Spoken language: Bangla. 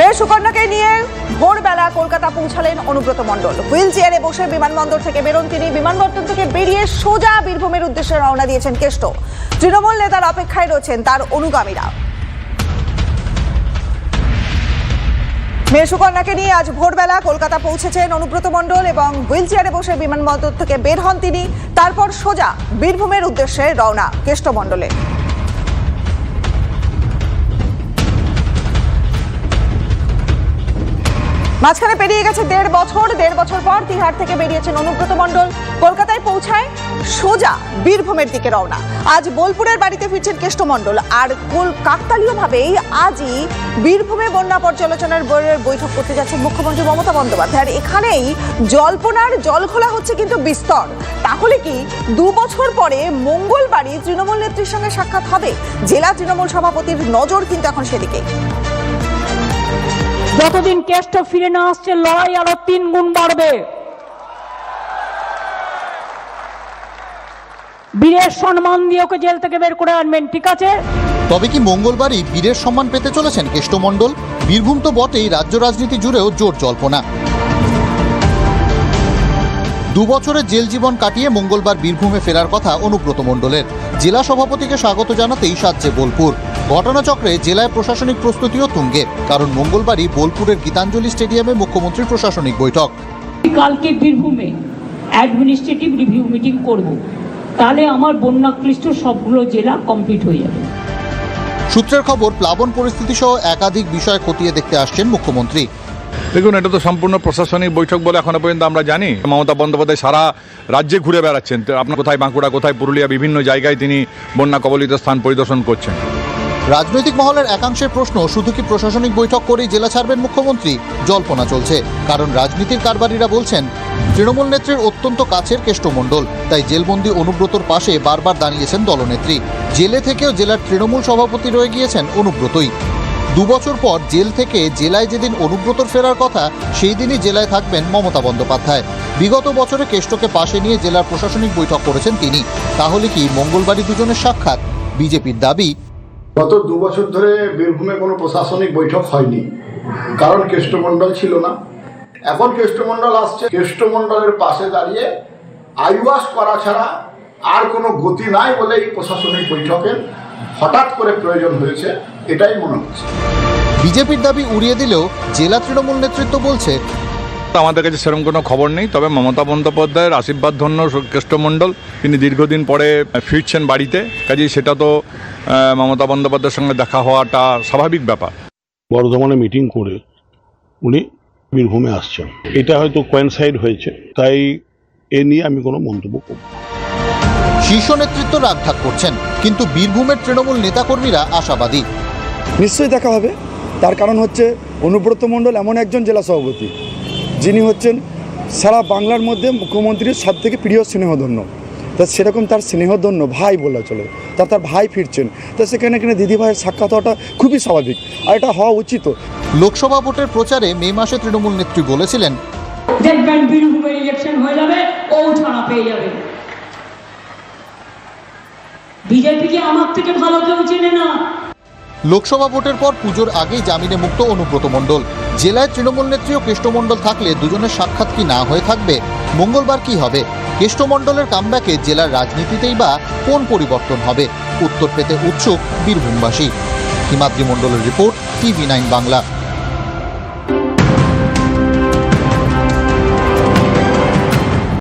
মেয়ে সুকন্যাকে নিয়ে ভোরবেলা কলকাতা পৌঁছালেন অনুব্রত মণ্ডল। হুইল চেয়ারে বসে বিমানবন্দর থেকে বেরোন তিনি। বিমানবন্দর থেকে বেরিয়ে সোজা বীরভূমের উদ্দেশ্যে রওনা দিয়েছেন কেষ্ট। তৃণমূল নেতার অপেক্ষায় রয়েছেন তার অনুগামীরা। মেয়ে সুকন্যাকে নিয়ে আজ ভোরবেলা কলকাতা পৌঁছেছেন অনুব্রত মণ্ডল এবং হুইল চেয়ারে বসে বিমানবন্দর থেকে বের হন তিনি। তারপর সোজা বীরভূমের উদ্দেশ্যে রওনা কেষ্ট মণ্ডলের। মাঝখানে পেরিয়ে গেছে দেড় বছর পর তিহার থেকে বেরিয়েছেন অনুব্রত মণ্ডল। কলকাতায় পৌঁছায় সোজা বীরভূমের দিকে রওনা। আজ বোলপুরের বাড়িতে ফিরছেন কেষ্ট মণ্ডল। আর কাকতালীয়ভাবেই আজই বীরভূমে বন্যা পর্যালোচনার বৈঠক করতে যাচ্ছেন মুখ্যমন্ত্রী মমতা বন্দ্যোপাধ্যায়। আর এখানেই জল্পনার জল খোলা হচ্ছে কিন্তু বিস্তর। তাহলে কি 2 বছর পরে মঙ্গলবারই তৃণমূল নেত্রীর সঙ্গে সাক্ষাৎ হবে? জেলা তৃণমূল সভাপতির নজর কিন্তু এখন সেদিকে। যতদিন কেষ্ট ফিরে না আসছে লড়াই আরো 3 গুণ বাড়বে। বীরের সম্মান দিয়ে ওকে জেল থেকে বের করে আনবেন, ঠিক আছে? তবে কি মঙ্গলবারই বীরের সম্মান পেতে চলেছেন কেষ্ট মণ্ডল? বীরভূম তো বটেই, রাজ্য রাজনীতি জুড়েও জোর জল্পনা। 2 বছরের জেল জীবন কাটিয়ে মঙ্গলবার বীরভূমে ফেরার কথা অনুব্রত মণ্ডলের। জেলা সভাপতিকে স্বাগত জানাতেই সাজছে বোলপুর। ঘটনাচক্রে জেলায় প্রশাসনিক প্রস্তুতিও তুঙ্গে, কারণ মঙ্গলবারই বোলপুরের গীতাঞ্জলি স্টেডিয়ামে মুখ্যমন্ত্রীর প্রশাসনিক বৈঠক। কালকে বীরভূমে অ্যাডমিনিস্ট্রেটিভ রিভিউ মিটিং করব, তাহলে আমার বন্যাক্লিষ্ট সবগুলো জেলা কমপ্লিট হয়ে যাবে। সূত্রের খবর, প্লাবন পরিস্থিতি সহ একাধিক বিষয় খতিয়ে দেখতে আসছেন মুখ্যমন্ত্রী। দেখুন, এটা তো সম্পূর্ণ প্রশাসনিক বৈঠক বলে এখনো পর্যন্ত আমরা জানি। মমতা বন্দ্যোপাধ্যায় সারা রাজ্যে ঘুরে বেড়াচ্ছেন। আপনার কোথায় বাঁকুড়া, কোথায় পুরুলিয়া, বিভিন্ন জায়গায় তিনি বন্যা কবলিত স্থান পরিদর্শন করছেন। রাজনৈতিক মহলের একাংশের প্রশ্ন, শুধু কি প্রশাসনিক বৈঠক করেই জেলা ছাড়বেন মুখ্যমন্ত্রী? জল্পনা চলছে, কারণ রাজনীতির কারবারিরা বলছেন তৃণমূল নেত্রীর অত্যন্ত কাছের কেষ্ট মণ্ডল, তাই জেলবন্দি অনুব্রতর পাশে বারবার দাঁড়িয়েছেন দলনেত্রী। জেলে থেকেও জেলার তৃণমূল সভাপতি রয়ে গিয়েছেন অনুব্রতই। 2 বছর পর জেল থেকে জেলায় যেদিন অনুব্রতর ফেরার কথা, সেই দিনই জেলায় থাকবেন মমতা বন্দ্যোপাধ্যায়। বিগত বছরে কেষ্টকে পাশে নিয়ে জেলার প্রশাসনিক বৈঠক করেছেন তিনি। তাহলে কি মঙ্গলবারই দুজনের সাক্ষাৎ? বিজেপির দাবি, গত 2 বছর ধরে বীরভূমে কোনো প্রশাসনিক বৈঠক হয়নি, কারণ কেষ্টমণ্ডল ছিল না। এখন কেষ্টমণ্ডল আসছে, কেষ্টমণ্ডলের পাশে দাঁড়িয়ে আইওয়াস করা ছাড়া আর কোনো গতি নাই বলে এই প্রশাসনিক বৈঠকের হঠাৎ করে প্রয়োজন হয়েছে, এটাই মনে হচ্ছে। বিজেপির দাবি উড়িয়ে দিলেও জেলা তৃণমূল নেতৃত্ব বলছে আমাদের কাছে সেরকম কোনো খবর নেই। তবে মমতা বন্দ্যোপাধ্যায়ের আশীর্বাদ ধন্য কেষ্টমণ্ডল, তিনি দীর্ঘদিন পরে ফিরছেন বাড়িতে, কাজেই সেটা তো মমতা বন্দ্যোপাধ্যায়ের সঙ্গে দেখা হওয়াটা স্বাভাবিক ব্যাপার। বর্ধমানে মিটিং করে উনি বীরভূমে আসছেন, এটা হয়তো কোয়েনসাইড হয়েছে, তাই এ নিয়ে আমি কোনো মন্তব্য করব। শীর্ষ নেতৃত্ব রাগঢাক করছেন, কিন্তু বীরভূমের তৃণমূল নেতাকর্মীরা আশাবাদী। নিশ্চয়ই দেখা হবে। তার কারণ হচ্ছে অনুব্রত মণ্ডল এমন একজন জেলা সভাপতি যিনি হচ্ছেন সারা বাংলার মধ্যে মুখ্যমন্ত্রীর সব থেকে প্রিয় স্নেহধন্য। তা সেরকম তার স্নেহধন্য ভাই বলা চলে, তার ভাই ফিরছেন, তা সেখানে দিদি ভাইয়ের সাক্ষাৎ হওয়াটা খুবই স্বাভাবিক, আর এটা হওয়া উচিত। লোকসভা ভোটের প্রচারে মে মাসে তৃণমূল নেত্রী বলেছিলেন, দেখবেন বীরভূমের ইলেকশন হয়ে যাবে, ও ছাড়া পেয়ে যাবে। বিজেপিকে আমার থেকে ভালো কেউ চেনে না। লোকসভা ভোটের পর পুজোর আগেই জামিনে মুক্ত অনুব্রত মণ্ডল। জেলায় তৃণমূল নেত্রী ও কেষ্ট মণ্ডল থাকলে দুজনের সাক্ষাৎ কি না হয়ে থাকবে? মঙ্গলবার কি হবে? কেষ্ট মণ্ডলের কামব্যাকে জেলার রাজনীতিতেই বা কোন পরিবর্তন হবে? উত্তর পেতে উৎসুক বীরভূমবাসী। হিমাদ্রি মণ্ডলের রিপোর্ট, TV9 বাংলা।